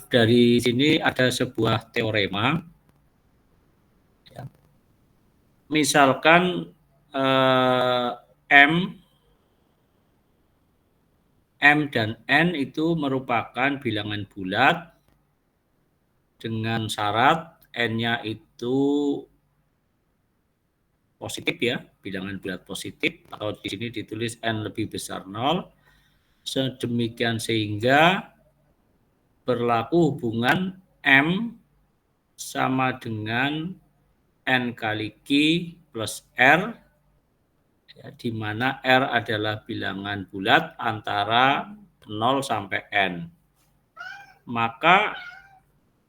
dari sini ada sebuah teorema. Ya. Misalkan M dan N itu merupakan bilangan bulat dengan syarat N-nya itu positif ya, bilangan bulat positif, atau di sini ditulis N lebih besar 0, sedemikian sehingga berlaku hubungan M sama dengan N kali Q plus R, ya, di mana R adalah bilangan bulat antara 0 sampai N. Maka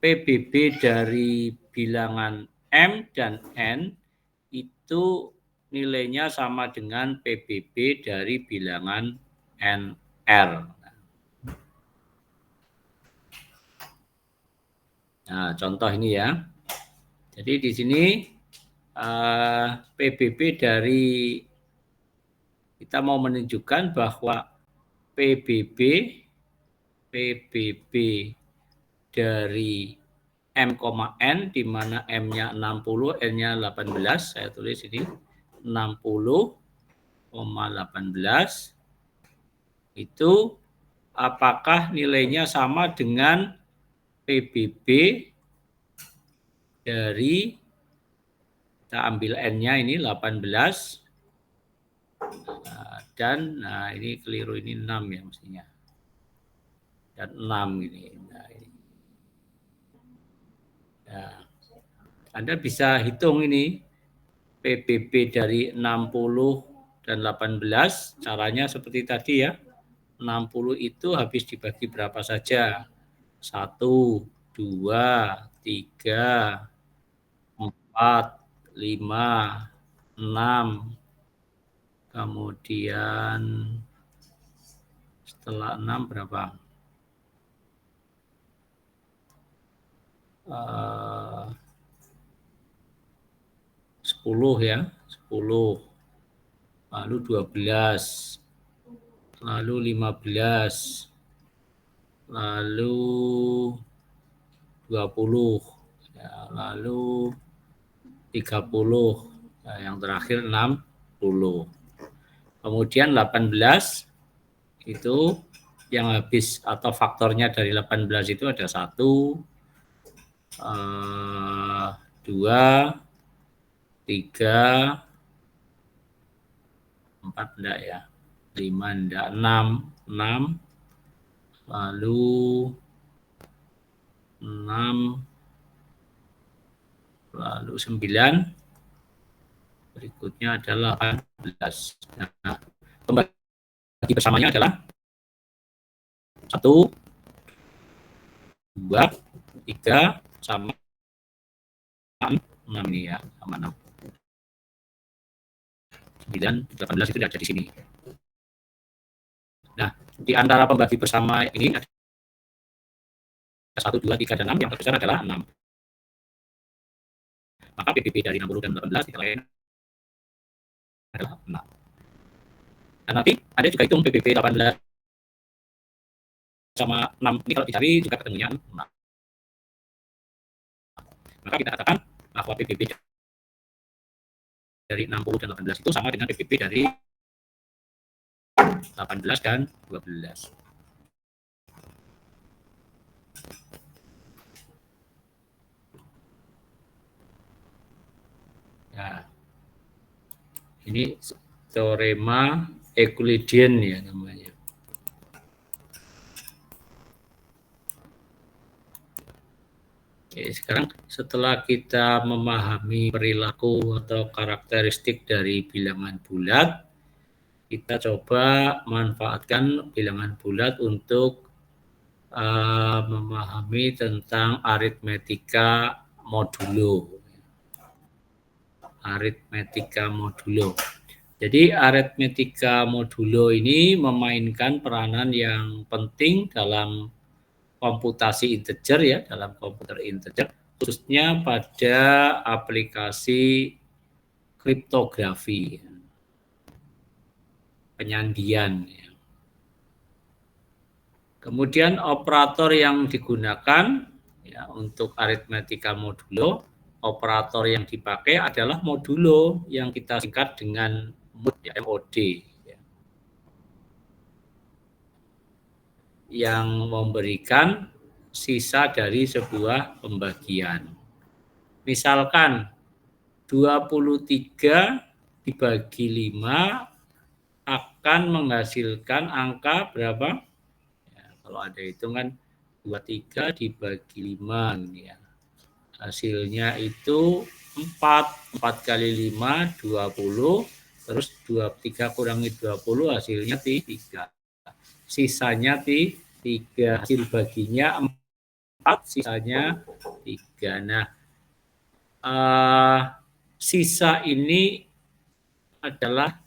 PBB dari bilangan M dan N itu nilainya sama dengan PBB dari bilangan NR. Nah, contoh ini ya. Jadi di sini PBB dari, kita mau menunjukkan bahwa PBB dari M, N, di mana M-nya 60, N-nya 18, saya tulis ini 60,18, itu apakah nilainya sama dengan PBB dari, kita ambil N-nya ini 18, dan ini keliru, ini 6 ya mestinya, dan 6 ini. Nah, Anda bisa hitung ini PBB dari 60 dan 18, caranya seperti tadi ya. 60 itu habis dibagi berapa saja? 1, 2, 3, 4, 5, 6. Kemudian setelah 6 berapa? 10 ya, 10. Lalu 12. Lalu 15. Lalu 20. Ya, lalu 30. Nah, yang terakhir 60. Kemudian 18 itu yang habis atau faktornya dari 18 itu ada 1, 2, 3, 4 enggak ya, 5 enggak, 6, lalu 6, lalu 9, berikutnya adalah 18. Nah, pembagi bersamanya adalah 1, 2, 3, sama 6 ini ya, sama 6. 9, 18 itu ada di sini. Nah, di antara pembagi bersama ini ada 1, 2, 3, dan 6, yang terbesar adalah 6. Maka PBB dari 60 dan 18 kita lain adalah 6. Dan nanti ada juga hitung PBB 18 sama 6 ini kalau dicari juga ketemunya 6. Maka kita katakan bahwa PBB dari 60 dan 18 itu sama dengan PBB dari 18 dan 12. Nah, ini teorema Euclidean ya namanya. Oke, sekarang setelah kita memahami perilaku atau karakteristik dari bilangan bulat, kita coba manfaatkan bilangan bulat untuk memahami tentang aritmetika modulo. Aritmetika modulo. Jadi aritmetika modulo ini memainkan peranan yang penting dalam komputasi integer ya, dalam komputer integer, khususnya pada aplikasi kriptografi, penyandian. Kemudian operator yang digunakan ya, untuk aritmetika modulo, operator yang dipakai adalah modulo yang kita singkat dengan MOD, ya, MOD ya, yang memberikan sisa dari sebuah pembagian. Misalkan 23 dibagi 5 akan menghasilkan angka berapa? Ya, kalau ada hitungan 23 dibagi 5 ini ya. Hasilnya itu 4 kali 5, 20. Terus 3 kurangi 20 hasilnya 3. Sisanya 3. Hasil baginya 4, sisanya 3. Nah, sisa ini adalah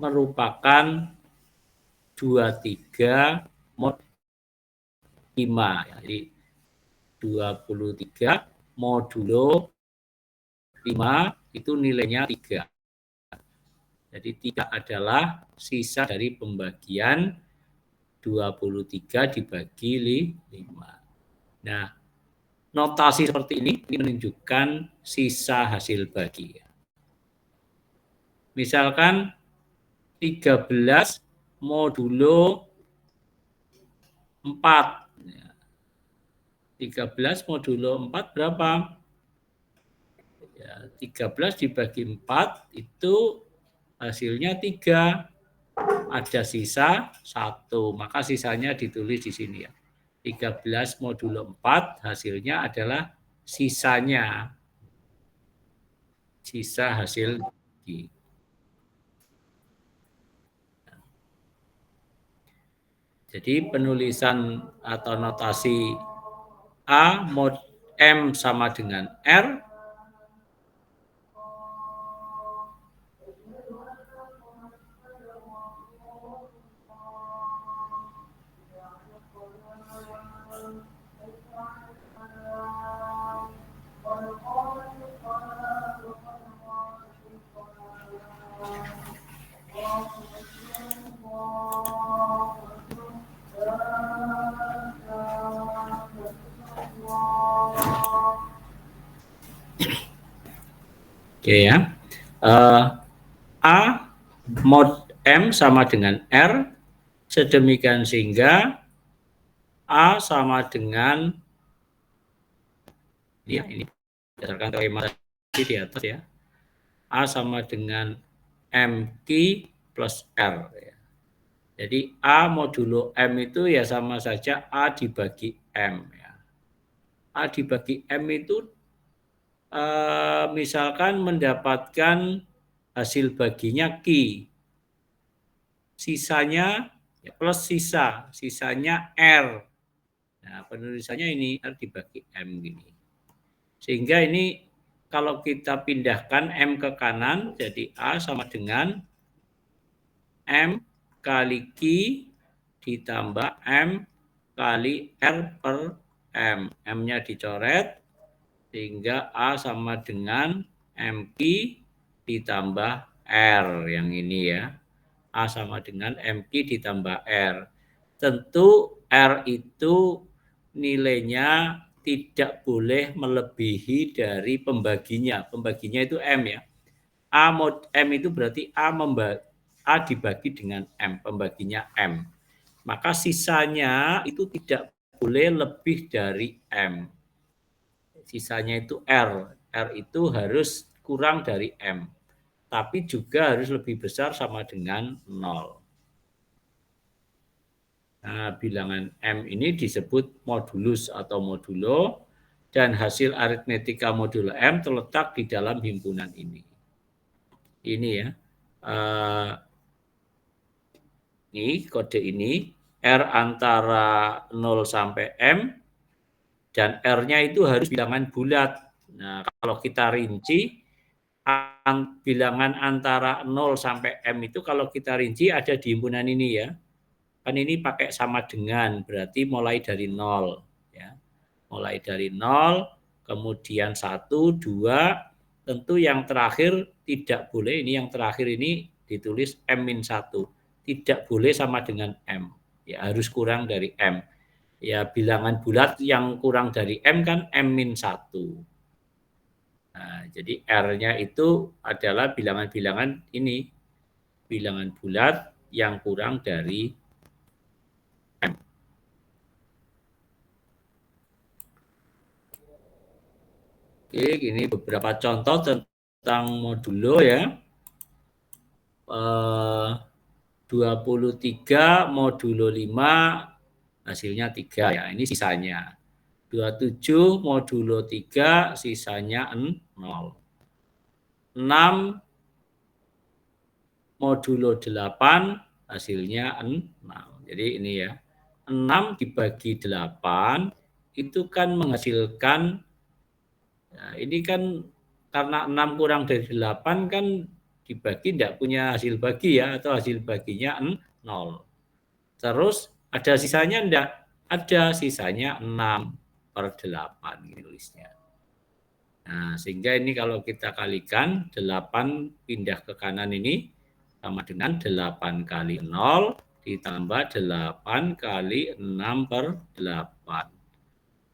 merupakan 23 mod 5. Jadi 23 modulo 5 itu nilainya 3. Jadi 3 adalah sisa dari pembagian 23 dibagi 5. Nah, notasi seperti ini menunjukkan sisa hasil bagi. Misalkan 13 modulo 4. 13 modulo 4 berapa? Ya, 13 dibagi 4 itu hasilnya 3. Ada sisa 1, maka sisanya ditulis di sini ya. 13 modulo 4 hasilnya adalah sisanya. Sisa hasil bagi. Jadi penulisan atau notasi A mod M sama dengan R. Oke ya. A mod M sama dengan R, sedemikian sehingga A sama dengan, ya ini berdasarkan teorema di atas ya, A sama dengan MQ plus R. Ya. Jadi A modulo M itu ya sama saja A dibagi M. Ya. A dibagi M itu misalkan mendapatkan hasil baginya Q. Sisanya ya, plus sisanya R. Nah, penulisannya ini R dibagi M gini. Sehingga ini kalau kita pindahkan M ke kanan, jadi A sama dengan M kali Q ditambah M kali R per M. M-nya dicoret, sehingga A sama dengan MQ ditambah R yang ini ya. A sama dengan MQ ditambah R. Tentu R itu nilainya tidak boleh melebihi dari pembaginya. Pembaginya itu M ya. A mod M itu berarti A dibagi dengan M, pembaginya M. Maka sisanya itu tidak boleh lebih dari M. Sisanya itu R. R itu harus kurang dari M. Tapi juga harus lebih besar sama dengan 0. Nah, bilangan M ini disebut modulus atau modulo, dan hasil aritmetika modulo M terletak di dalam himpunan ini. Ini ya. Ini kode ini, R antara 0 sampai M, dan R-nya itu harus bilangan bulat. Nah, kalau kita rinci, bilangan antara 0 sampai M itu kalau kita rinci ada di himpunan ini ya. Kan ini pakai sama dengan, berarti mulai dari 0. Ya. Mulai dari 0, kemudian 1, 2, tentu yang terakhir tidak boleh, ini yang terakhir ini ditulis M-1. tidak boleh sama dengan M. Ya, harus kurang dari M. Ya, bilangan bulat yang kurang dari M kan M-1. Nah, jadi R-nya itu adalah bilangan-bilangan ini, bilangan bulat yang kurang dari M. Oke, ini beberapa contoh tentang modulo ya. 23 modulo 5 hasilnya 3 ya, ini sisanya. 27 modulo 3 sisanya 0. 6 modulo 8 hasilnya 6. Jadi ini ya, 6 dibagi 8 itu kan menghasilkan, ya ini kan karena 6 kurang dari 8 kan dibagi tidak punya hasil bagi ya, atau hasil baginya 0. Terus ada sisanya enggak? Ada, sisanya 6/8 ini tulisnya. Nah, sehingga ini kalau kita kalikan 8 pindah ke kanan ini sama dengan 8 kali 0 ditambah 8 kali 6/8.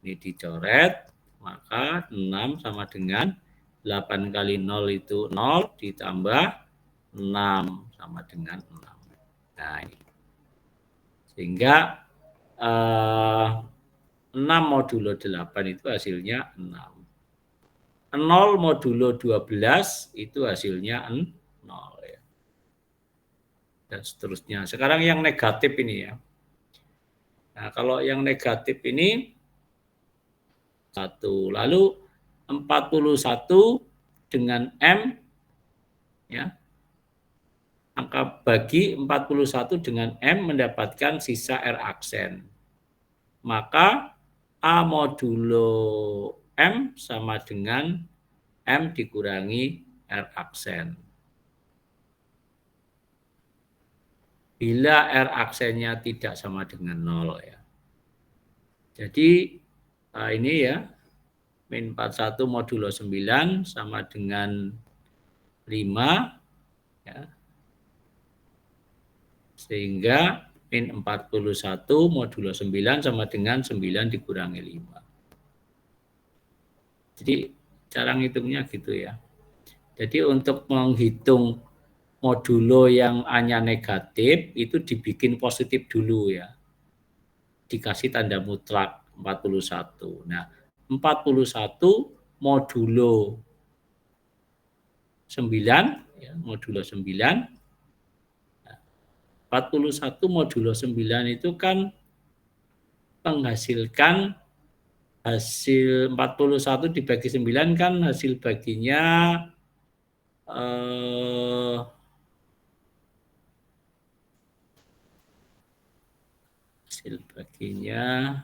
Ini dicoret, maka 6 sama dengan 8 kali 0 itu 0 ditambah 6 sama dengan 6. Nah, ini. Sehingga 6 modulo 8 itu hasilnya 6. 0 modulo 12 itu hasilnya 0 ya. Dan seterusnya. Sekarang yang negatif ini ya. Nah, kalau yang negatif ini 1. Lalu 41 dengan M ya. Angka bagi 41 dengan M mendapatkan sisa R aksen. Maka A modulo M sama dengan M dikurangi R aksen. Bila R aksennya tidak sama dengan 0 ya. Jadi ini ya, min 41 modulo 9 sama dengan 5 ya. Sehingga min 41 modulo 9 sama dengan 9 dikurangi 5. Jadi cara ngitungnya gitu ya. Jadi untuk menghitung modulo yang A-nya negatif itu dibikin positif dulu ya. Dikasih tanda mutlak 41. Nah, 41 modulo 9 ya, modulo 9. 41 modulo 9 itu kan menghasilkan hasil 41 dibagi 9 kan hasil baginya hasil baginya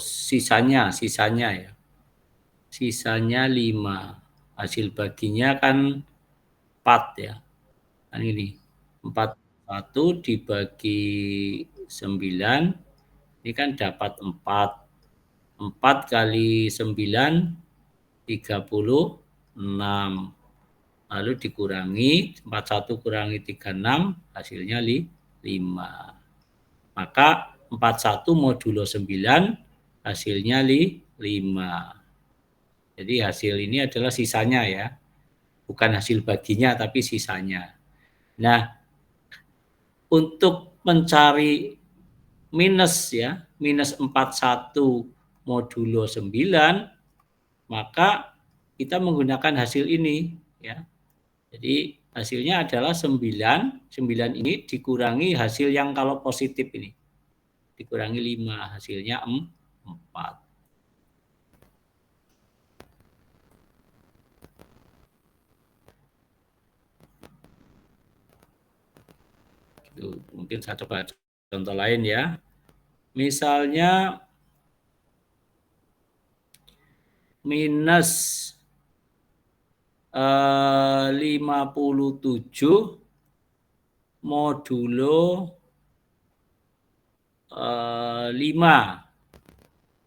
sisanya ya. Sisanya 5. Hasil baginya kan 4 ya. Kan ini 41 dibagi 9 ini kan dapat 4. 4 kali 9 36. Lalu dikurangi 41 kurangi 36 hasilnya 5. Maka 41 modulo 9 hasilnya 5. Jadi hasil ini adalah sisanya ya. Bukan hasil baginya tapi sisanya. Nah, untuk mencari minus ya, minus 41 modulo 9, maka kita menggunakan hasil ini ya. Jadi hasilnya adalah 9. 9 ini dikurangi hasil yang kalau positif ini. Dikurangi 5, hasilnya 4. Itu mungkin saya coba contoh lain ya. Misalnya minus 57 modulo 5.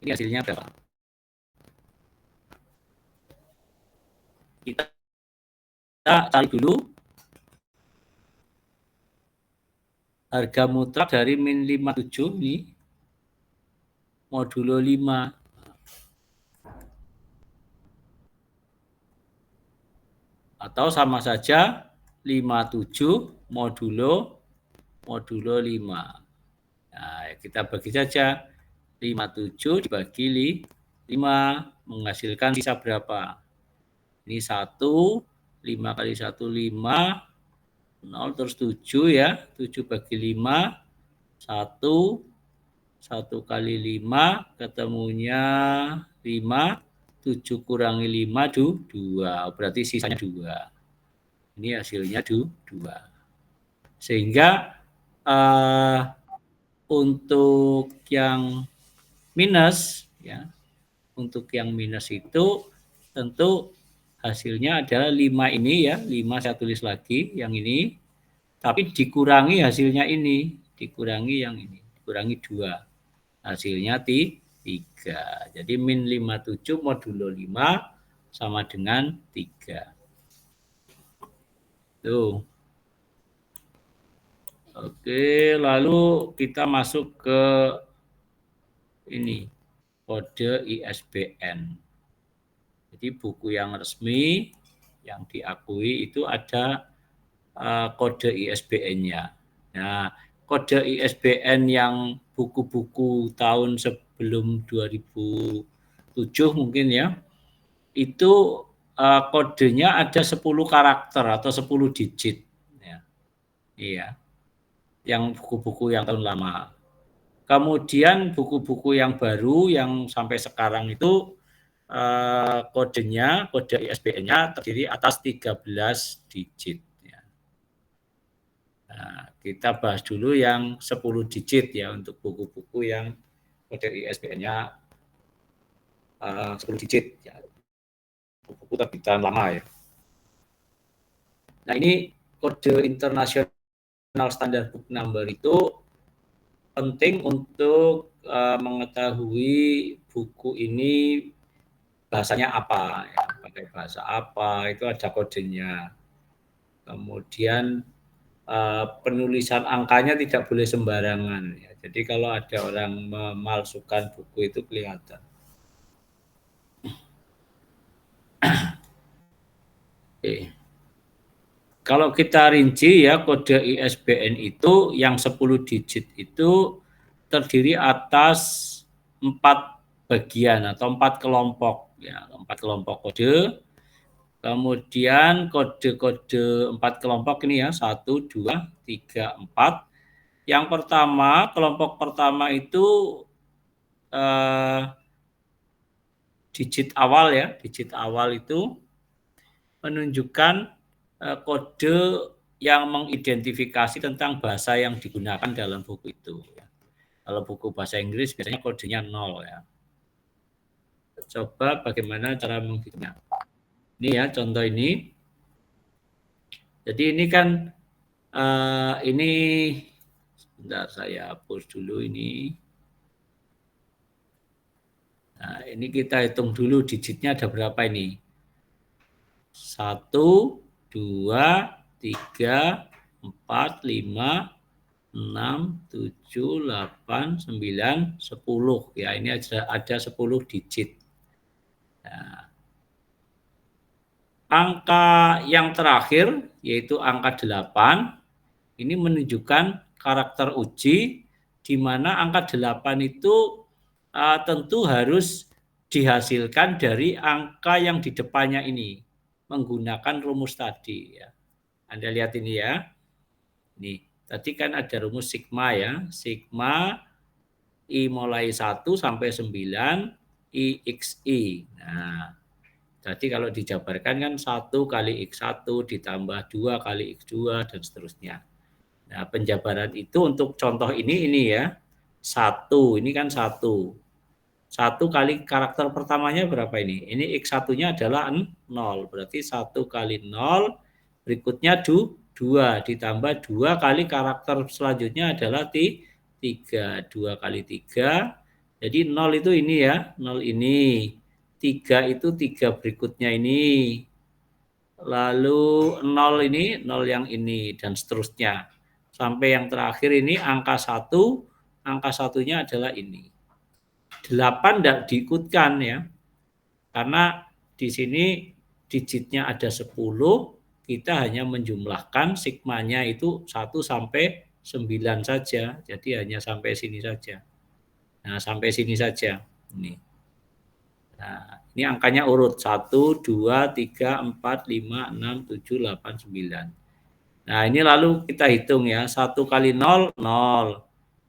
Ini hasilnya berapa? Kita cari dulu harga mutlak dari min 57 ini modulo 5. Atau sama saja 57 modulo 5. Nah, kita bagi saja 57 dibagi 5 menghasilkan sisa berapa? Ini 1, 5 kali 1, 5, 0 terus 7 ya. 7 bagi 5, 1, 1 kali 5, ketemunya 5, 7 kurangi 5, 2. Berarti sisanya 2. Ini hasilnya 2. Sehingga untuk yang minus, ya, untuk yang minus itu tentu hasilnya adalah 5 ini ya, 5 saya tulis lagi yang ini, tapi dikurangi hasilnya ini, dikurangi yang ini, dikurangi 2. Hasilnya 3. Jadi min 57 modulo 5 sama dengan 3. Tuh. Oke, lalu kita masuk ke ini, kode ISBN. Jadi buku yang resmi, yang diakui itu ada kode ISBN-nya. Nah, kode ISBN yang buku-buku tahun sebelum 2007 mungkin ya, itu kodenya ada 10 karakter atau 10 digit. Ya. Iya. Yang buku-buku yang tahun lama. Kemudian buku-buku yang baru yang sampai sekarang itu kodenya, kode ISBN-nya terdiri atas 13 digit. Ya. Nah, kita bahas dulu yang 10 digit ya untuk buku-buku yang kode ISBN-nya 10 digit. Ya. Buku-buku terbitan lama ya. Nah, ini kode internasional standar book number itu penting untuk mengetahui buku ini bahasanya apa, ya, pakai bahasa apa, itu ada kodenya. Kemudian penulisan angkanya tidak boleh sembarangan. Ya. Jadi kalau ada orang memalsukan buku itu kelihatan. Oke. Kalau kita rinci ya kode ISBN itu yang 10 digit itu terdiri atas 4 bagian atau 4 kelompok ya, 4 kelompok kode. Kemudian kode-kode 4 kelompok ini ya 1, 2, 3, 4. Yang pertama, kelompok pertama itu digit awal ya, digit awal itu menunjukkan kode yang mengidentifikasi tentang bahasa yang digunakan dalam buku itu. Ya. Kalau buku bahasa Inggris biasanya kodenya 0 ya. Coba bagaimana cara menghitungnya. Ini ya contoh ini. Jadi ini kan ini sebentar saya hapus dulu ini. Nah, ini kita hitung dulu digitnya ada berapa ini. 1, 2, 3, 4, 5, 6, 7, 8, 9, 10. Ya, ini ada 10 digit. Nah, angka yang terakhir, yaitu angka 8, ini menunjukkan karakter uji, di mana angka 8 itu tentu harus dihasilkan dari angka yang di depannya ini, menggunakan rumus tadi. Ya. Anda lihat ini ya. Nih, tadi kan ada rumus sigma ya. Sigma I mulai 1 sampai 9 IXI. Nah, jadi kalau dijabarkan kan 1 kali X1 ditambah 2 kali X2 dan seterusnya. Nah, penjabaran itu untuk contoh ini ya. 1, ini kan 1. 1 kali karakter pertamanya berapa ini? Ini X1-nya adalah 0. Berarti 1 kali 0, berikutnya 2. Ditambah 2 kali karakter selanjutnya adalah 3. 3, 2 kali 3. Jadi 0 itu ini ya, 0 ini. 3 itu 3 berikutnya ini. Lalu 0 ini, 0 yang ini, dan seterusnya. Sampai yang terakhir ini angka 1, angka satunya adalah ini. 8 tidak diikutkan ya, karena di sini digitnya ada 10, kita hanya menjumlahkan sigmanya itu 1 sampai 9 saja, jadi hanya sampai sini saja. Nah, sampai sini saja. Ini. Nah, ini angkanya urut 1, 2, 3, 4, 5, 6, 7, 8, 9. Nah, ini lalu kita hitung ya. 1 kali 0, 0.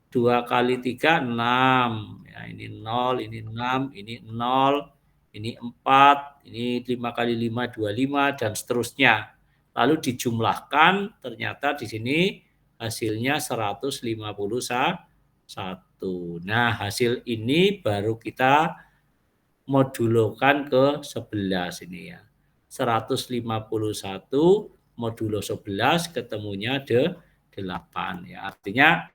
2 kali 3, 6. Ya, ini 0, ini 6, ini 0, ini 4, ini 5 kali 5, 25, dan seterusnya. Lalu dijumlahkan, ternyata di sini hasilnya 151. Nah, hasil ini baru kita modulokan ke 11 ini ya. 151 modulo 11 ketemunya 8 ya. Artinya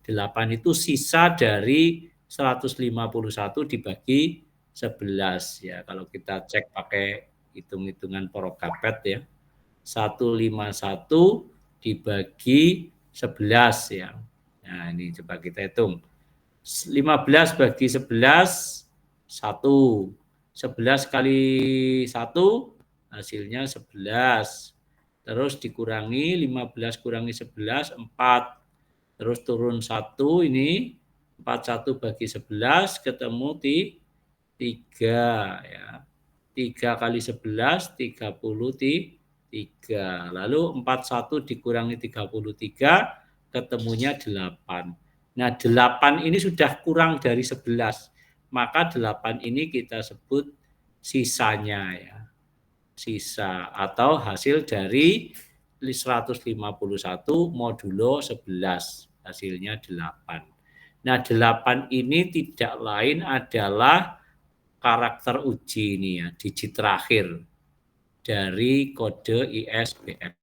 8 itu sisa dari 151 dibagi 11 ya. Kalau kita cek pakai hitung-hitungan Prokapet ya. 151 dibagi 11 ya. Nah, ini coba kita hitung. 15 bagi 11, 1. 11 kali 1, hasilnya 11. Terus dikurangi, 15 kurangi 11, 4. Terus turun 1 ini, 41 bagi 11, ketemu 3. Ya. 3 kali 11, 33. Lalu 41 dikurangi 33, ketemunya 8. Nah, 8 ini sudah kurang dari 11. Maka 8 ini kita sebut sisanya ya. Sisa atau hasil dari 151 modulo 11. Hasilnya 8. Nah, 8 ini tidak lain adalah karakter uji ini ya, digit terakhir dari kode ISBN.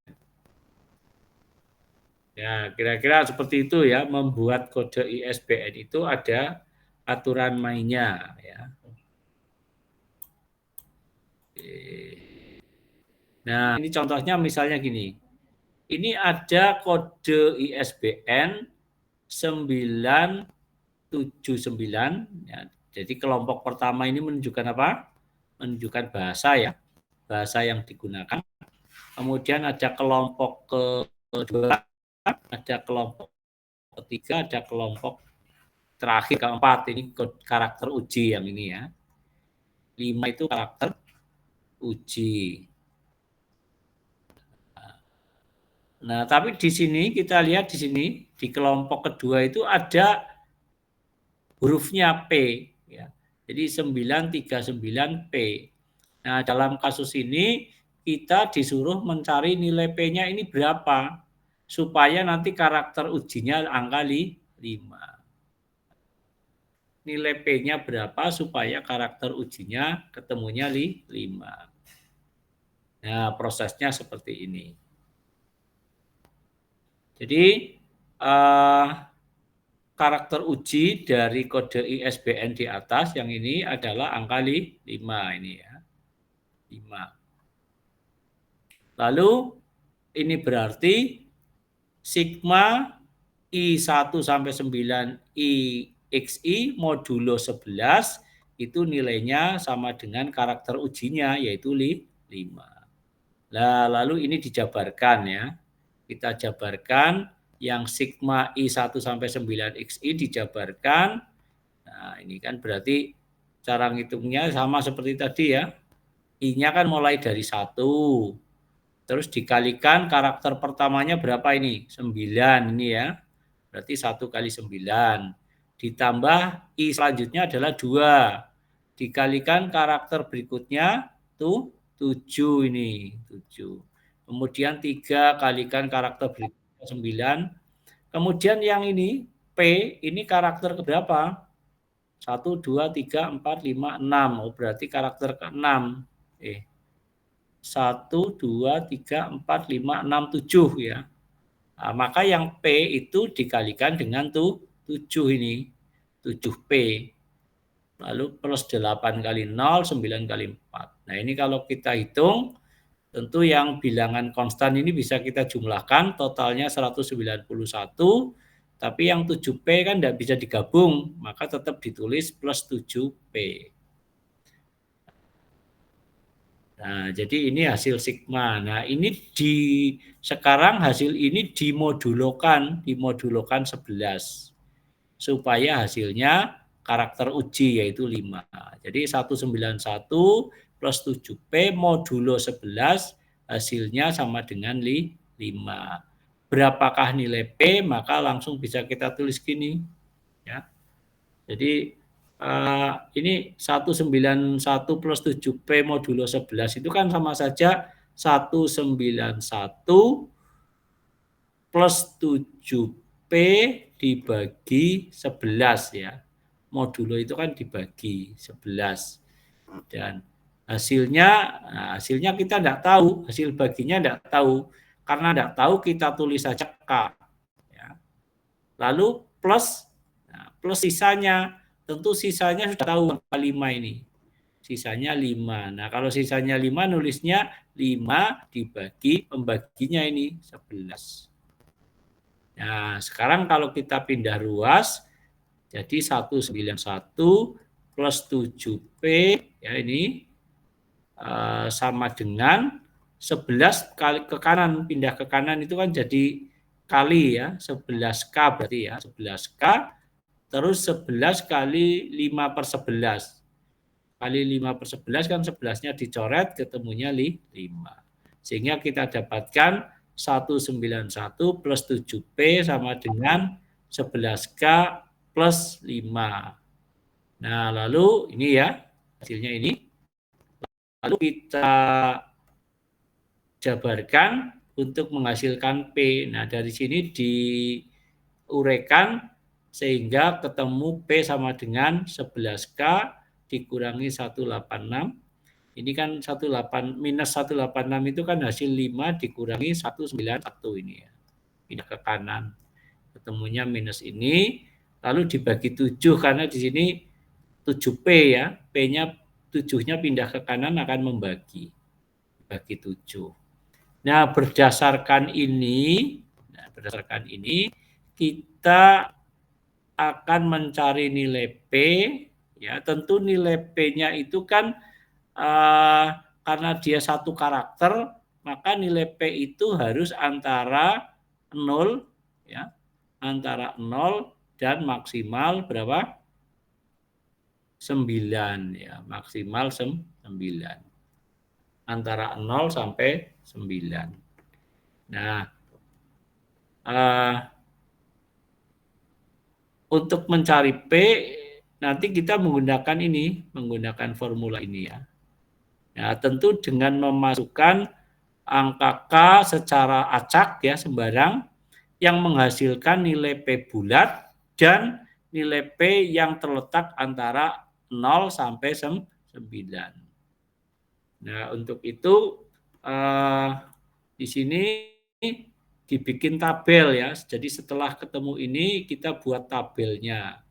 Ya, kira-kira seperti itu ya, membuat kode ISBN itu ada aturan mainnya ya. Nah, ini contohnya misalnya gini. Ini ada kode ISBN 979 ya. Jadi kelompok pertama ini menunjukkan apa? Menunjukkan bahasa ya. Bahasa yang digunakan. Kemudian ada kelompok kedua, ada kelompok ketiga, ada kelompok terakhir keempat. Ini karakter uji yang ini ya. 5 itu karakter uji. Nah, tapi di sini kita lihat di sini di kelompok kedua itu ada hurufnya P ya. Jadi 939P. Nah, dalam kasus ini kita disuruh mencari nilai P-nya ini berapa supaya nanti karakter ujinya angka 5. Nilai P-nya berapa supaya karakter ujinya ketemunya 5. Nah, prosesnya seperti ini. Jadi karakter uji dari kode ISBN di atas yang ini adalah angka 5 ini ya. 5. Lalu ini berarti sigma I1 sampai 9 IXI modulo 11 itu nilainya sama dengan karakter ujinya yaitu 5. Nah, lalu ini dijabarkan ya. Kita jabarkan yang sigma I1 sampai 9XI dijabarkan. Nah, ini kan berarti cara ngitungnya sama seperti tadi ya. I-nya kan mulai dari 1. Terus dikalikan karakter pertamanya berapa ini? 9 ini ya. Berarti 1 kali 9. Ditambah I selanjutnya adalah 2. Dikalikan karakter berikutnya tuh 7 ini. 7. Kemudian 3 kalikan karakter berikutnya 9. Kemudian yang ini P ini karakter keberapa? 1, 2, 3, 4, 5, 6. Oh, berarti karakter ke-6. 1, 2, 3, 4, 5, 6, 7 ya. Nah, maka yang P itu dikalikan dengan 7. 7 ini, 7P. Lalu plus 8 kali 0, 9 kali 4. Nah ini kalau kita hitung, tentu yang bilangan konstan ini bisa kita jumlahkan, totalnya 191, tapi yang 7P kan tidak bisa digabung, maka tetap ditulis plus 7P. Nah, jadi ini hasil sigma. Nah, ini sekarang hasil ini dimodulokan 11. Supaya hasilnya karakter uji yaitu 5. Jadi 191 plus 7P modulo 11 hasilnya sama dengan 5. Berapakah nilai P? Maka langsung bisa kita tulis gini. Ya. Jadi ini 191 plus 7P modulo 11 itu kan sama saja 191 plus 7P dibagi 11 ya. Modulo itu kan dibagi 11. Dan hasilnya kita tidak tahu, hasil baginya tidak tahu. Karena tidak tahu kita tulis saja K. Ya. Lalu plus sisanya. Tentu sisanya sudah tahu angka 5 ini. Sisanya 5. Nah, kalau sisanya 5 nulisnya 5 dibagi pembaginya ini 11. Nah, sekarang kalau kita pindah ruas, jadi 191 plus 7P, ya ini sama dengan 11 kali ke kanan, pindah ke kanan itu kan jadi kali ya, 11K berarti ya, 11K, terus 11 kali 5 per 11. Kali 5 per 11 kan 11-nya dicoret, ketemunya 5. Sehingga kita dapatkan 191 plus 7P sama dengan 11K plus 5. Nah, lalu ini ya, hasilnya ini. Lalu kita jabarkan untuk menghasilkan P. Nah, dari sini diuraikan sehingga ketemu P sama dengan 11K dikurangi 186. Ini kan minus 186 itu kan hasil 5 dikurangi 191 ini ya. Pindah ke kanan. Ketemunya minus ini. Lalu dibagi 7 karena di sini 7P ya. P-nya 7-nya pindah ke kanan akan membagi. Bagi 7. Nah, berdasarkan ini kita akan mencari nilai P ya. Tentu nilai P-nya itu kan karena dia satu karakter, maka nilai P itu harus antara 0 ya, antara 0 dan maksimal berapa? 9 ya, maksimal 9. Antara 0 sampai 9. Nah, untuk mencari P nanti kita menggunakan formula ini ya. Ya, tentu dengan memasukkan angka K secara acak ya sembarang yang menghasilkan nilai P bulat dan nilai P yang terletak antara 0 sampai 9. Nah, untuk itu di sini dibikin tabel ya. Jadi setelah ketemu ini kita buat tabelnya.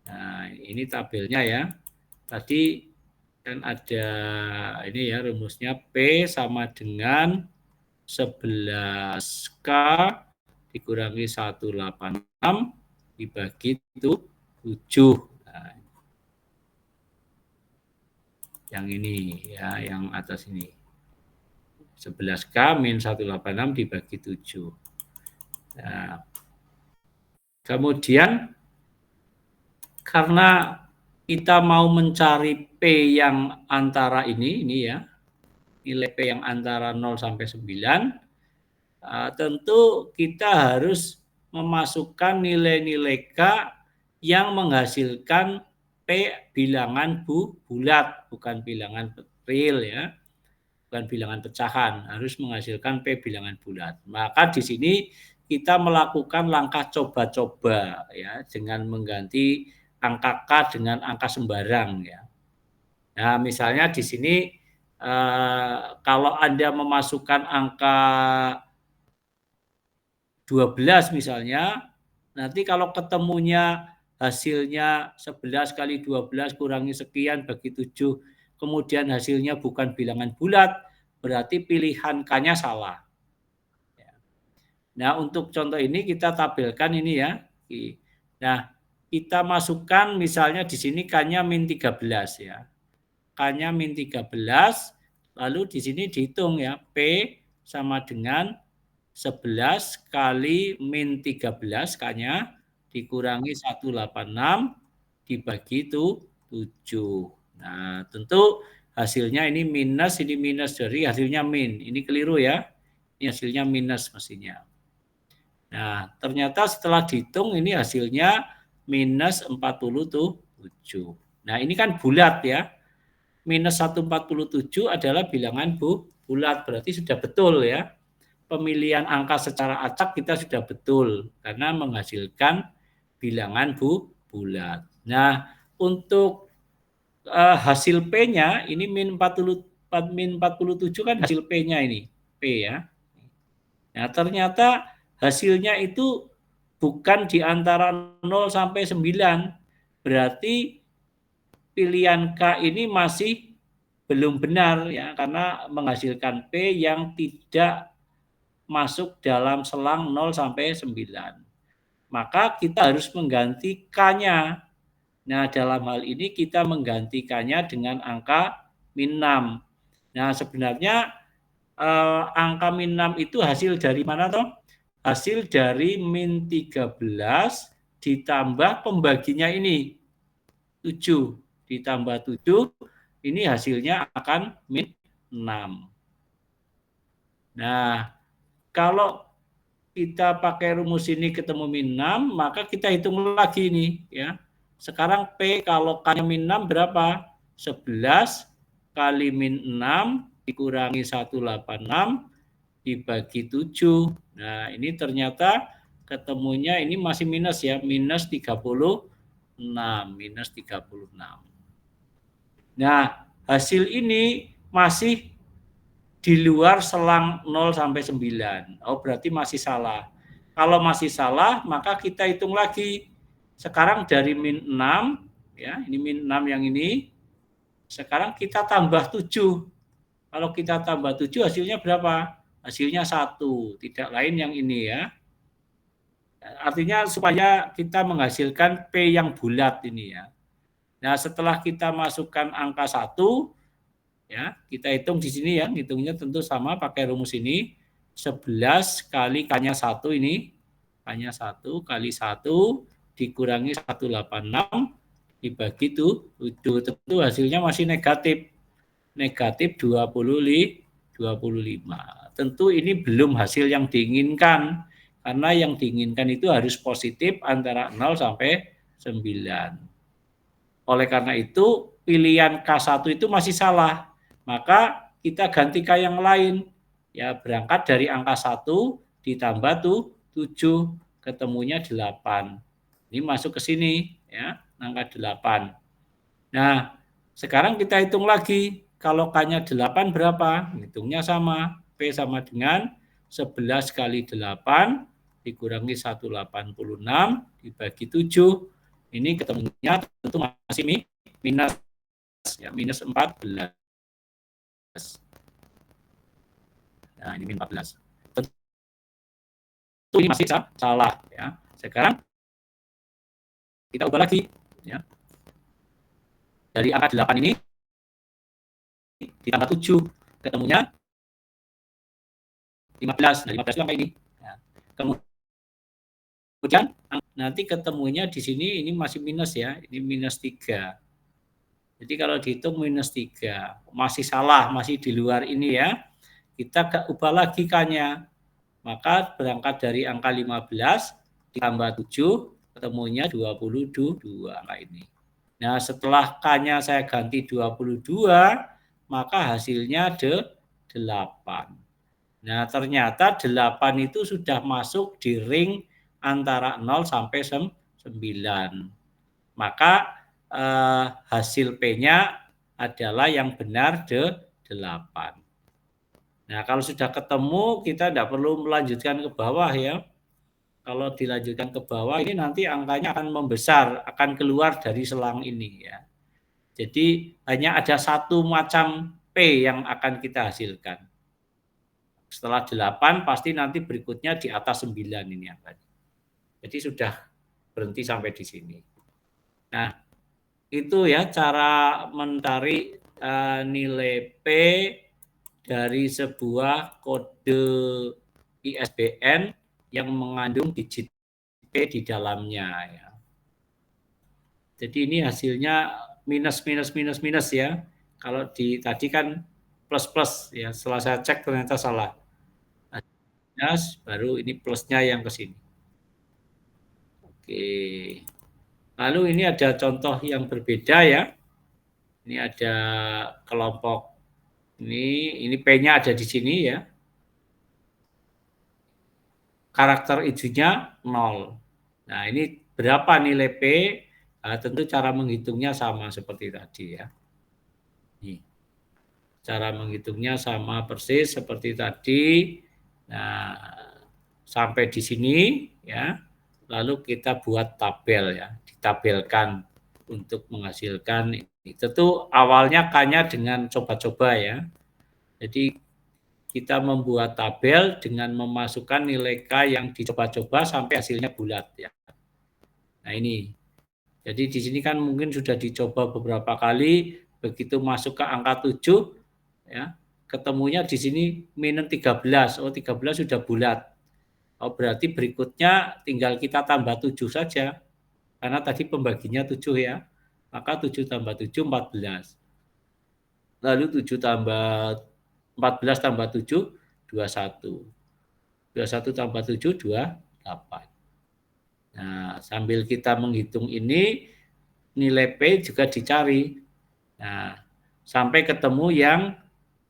Nah, ini tabelnya ya. Tadi kan ada ini ya rumusnya P sama dengan 11K dikurangi 186 dibagi 7. Nah, yang ini ya, yang atas ini. 11K min 186 dibagi 7. Nah, kemudian karena kita mau mencari P yang antara ini ya, nilai P yang antara 0 sampai 9, tentu kita harus memasukkan nilai-nilai K yang menghasilkan P bilangan bulat, bukan bilangan real ya, bukan bilangan pecahan, harus menghasilkan P bilangan bulat. Maka di sini kita melakukan langkah coba-coba ya, dengan mengganti angka K dengan angka sembarang ya. Nah, misalnya di sini kalau Anda memasukkan angka 12 misalnya, Nanti kalau ketemunya hasilnya 11 kali 12 kurangi sekian bagi 7, kemudian hasilnya bukan bilangan bulat, berarti pilihan K-nya salah. Nah, untuk contoh ini kita tabelkan ini ya. Nah, kita masukkan misalnya di sini K-nya min 13 ya. K-nya min 13, lalu di sini dihitung ya, P sama dengan 11 kali min 13 K-nya dikurangi 186 dibagi itu 7. Nah, tentu hasilnya ini minus dari hasilnya min. Ini keliru ya. Ini hasilnya minus mestinya. Nah, ternyata setelah dihitung ini hasilnya minus 47. Nah, ini kan bulat ya. Minus 147 adalah bilangan bulat, berarti sudah betul ya. Pemilihan angka secara acak kita sudah betul karena menghasilkan bilangan bulat. Nah, untuk hasil P-nya ini min 47 kan hasil P-nya ini, P ya. Nah, ternyata hasilnya itu bukan di antara 0 sampai 9. Berarti pilihan K ini masih belum benar ya karena menghasilkan P yang tidak masuk dalam selang 0 sampai 9. Maka kita harus mengganti K-nya. Nah, dalam hal ini kita menggantikannya dengan angka min 6. Nah, sebenarnya angka min 6 itu hasil dari mana toh? Hasil dari min 13 ditambah pembaginya ini 7 ditambah 7 ini hasilnya akan min 6. Nah, kalau kita pakai rumus ini ketemu min 6, maka kita hitung lagi nih ya. Sekarang P kalau K-nya min 6 berapa? 11 kali min 6 dikurangi 186 dibagi 7. Nah, ini ternyata ketemunya ini masih minus ya, minus 36. Nah, hasil ini masih di luar selang 0 sampai 9. Oh, berarti masih salah. Kalau masih salah, maka kita hitung lagi. Sekarang dari min 6, ya, ini min 6 yang ini. Sekarang kita tambah 7. Kalau kita tambah 7 hasilnya berapa? Hasilnya 1, tidak lain yang ini ya. Artinya supaya kita menghasilkan P yang bulat ini ya. Nah, setelah kita masukkan angka 1, ya, kita hitung di sini ya, hitungnya tentu sama pakai rumus ini. 11 kali K-nya 1 ini, K-nya 1 kali 1 dikurangi 186 dibagi 7, tentu hasilnya masih negatif. Negatif 25. Tentu ini belum hasil yang diinginkan, karena yang diinginkan itu harus positif antara 0 sampai 9. Oleh karena itu, pilihan K1 itu masih salah. Maka kita ganti K yang lain. Ya, berangkat dari angka 1 ditambah 7, ketemunya 8. Ini masuk ke sini ya, angka 8. Nah, sekarang kita hitung lagi. Kalau K-nya 8 berapa? Hitungnya sama. P sama dengan 11 kali 8 dikurangi 186 dibagi 7. Ini ketemunya tentu masih minus ya, minus 14. Nah, ini minus 14. Tentu ini masih salah ya. Sekarang kita ubah lagi ya. Dari angka 8 ini ditambah 7, ketemunya 15. Nah, 15 itu angka ini. Nah, kemudian nanti ketemunya di sini ini masih minus ya, ini minus 3. Jadi kalau dihitung minus 3, masih salah, masih di luar ini ya. Kita ubah lagi K-nya. Maka berangkat dari angka 15 ditambah 7, ketemunya 22 angka ini. Nah, setelah K-nya saya ganti 22, maka hasilnya 8. Nah, ternyata 8 itu sudah masuk di ring antara 0 sampai 9. Maka hasil P-nya adalah yang benar 8. Nah, kalau sudah ketemu, kita tidak perlu melanjutkan ke bawah ya. kalau dilanjutkan ke bawah ini nanti angkanya akan membesar, akan keluar dari selang ini ya. Jadi hanya ada satu macam P yang akan kita hasilkan. Setelah 8 pasti nanti berikutnya di atas 9 ini akan. Jadi sudah berhenti sampai di sini. Nah, itu ya cara mencari nilai P dari sebuah kode ISBN yang mengandung digit P di dalamnya ya. Jadi ini hasilnya minus ya. Kalau tadi kan plus ya. Setelah saya cek ternyata salah. Minus, baru ini plusnya yang ke sini. Oke. Lalu ini ada contoh yang berbeda ya. Ini ada kelompok ini P-nya ada di sini ya. Karakter hijaunya 0. Nah, ini berapa nilai P? Nah, tentu cara menghitungnya sama seperti tadi ya. Nih. Cara menghitungnya sama persis seperti tadi. Nah, sampai di sini ya. Lalu kita buat tabel ya, ditabelkan untuk menghasilkan ini. Tentu awalnya K-nya dengan coba-coba ya. Jadi kita membuat tabel dengan memasukkan nilai K yang dicoba-coba sampai hasilnya bulat ya. Nah ini. Jadi di sini kan mungkin sudah dicoba beberapa kali, begitu masuk ke angka 7 ya, ketemunya di sini minus 13. Oh, 13 sudah bulat. Oh, berarti berikutnya tinggal kita tambah 7 saja. Karena tadi pembaginya 7 ya. Maka 7 tambah 7, 14. Lalu 7 tambah 14 tambah 7, 21. 21 tambah 7, 28. Nah, sambil kita menghitung ini, nilai P juga dicari. Nah, sampai ketemu yang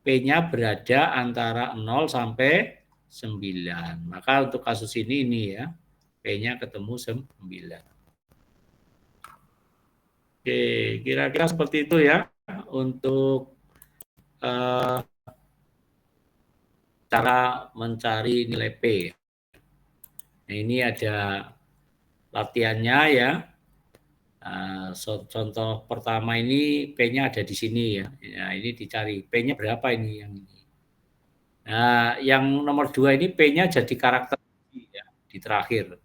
P-nya berada antara 0 sampai 9. Maka untuk kasus ini ya, P-nya ketemu 9. Oke, kira-kira seperti itu ya untuk cara mencari nilai P. Nah, ini ada latihannya ya. Contoh pertama ini P-nya ada di sini ya. Nah, ini dicari P-nya berapa ini yang ini. Nah, yang nomor 2 ini P-nya jadi karakter ya, di terakhir.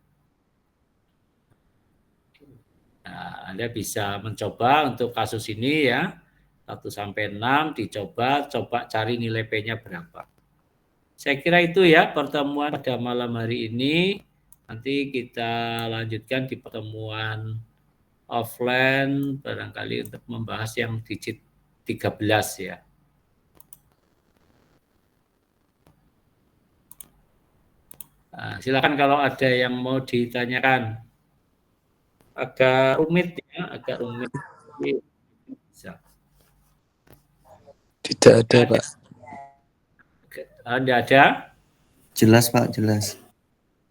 Nah, Anda bisa mencoba untuk kasus ini ya. 1 sampai 6 coba cari nilai P-nya berapa. Saya kira itu ya pertemuan pada malam hari ini. Nanti kita lanjutkan di pertemuan offline barangkali untuk membahas yang digit 13 ya. Nah, silakan kalau ada yang mau ditanyakan. Agak rumit ya, agak rumit. Bisa. Tidak ada, Pak. Tidak ada? Jelas, Pak, jelas.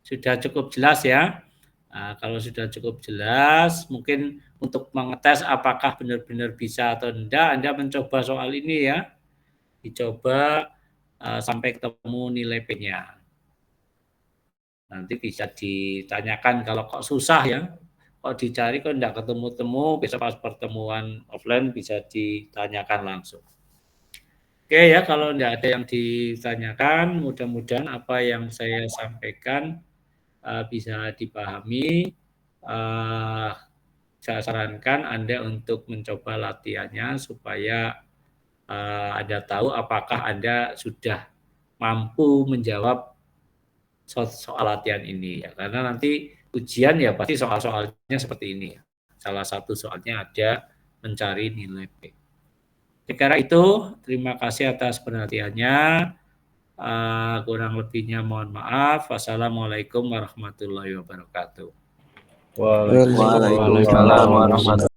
Sudah cukup jelas ya. Nah, kalau sudah cukup jelas, mungkin untuk mengetes apakah benar-benar bisa atau tidak, Anda mencoba soal ini ya. Dicoba sampai ketemu nilai P-nya. Nanti bisa ditanyakan kalau kok susah ya, kok dicari kok tidak ketemu-temu, bisa pas pertemuan offline bisa ditanyakan langsung. Oke ya, kalau tidak ada yang ditanyakan, mudah-mudahan apa yang saya sampaikan bisa dipahami. Saya sarankan Anda untuk mencoba latihannya supaya Anda tahu apakah Anda sudah mampu menjawab soal latihan ini ya, karena nanti ujian ya pasti soal-soalnya seperti ini ya. Salah satu soalnya ada mencari nilai P. Sekira itu, terima kasih atas perhatiannya. Kurang lebihnya mohon maaf. Wassalamualaikum warahmatullahi wabarakatuh. Waalaikumsalam warahmatullahi wabarakatuh.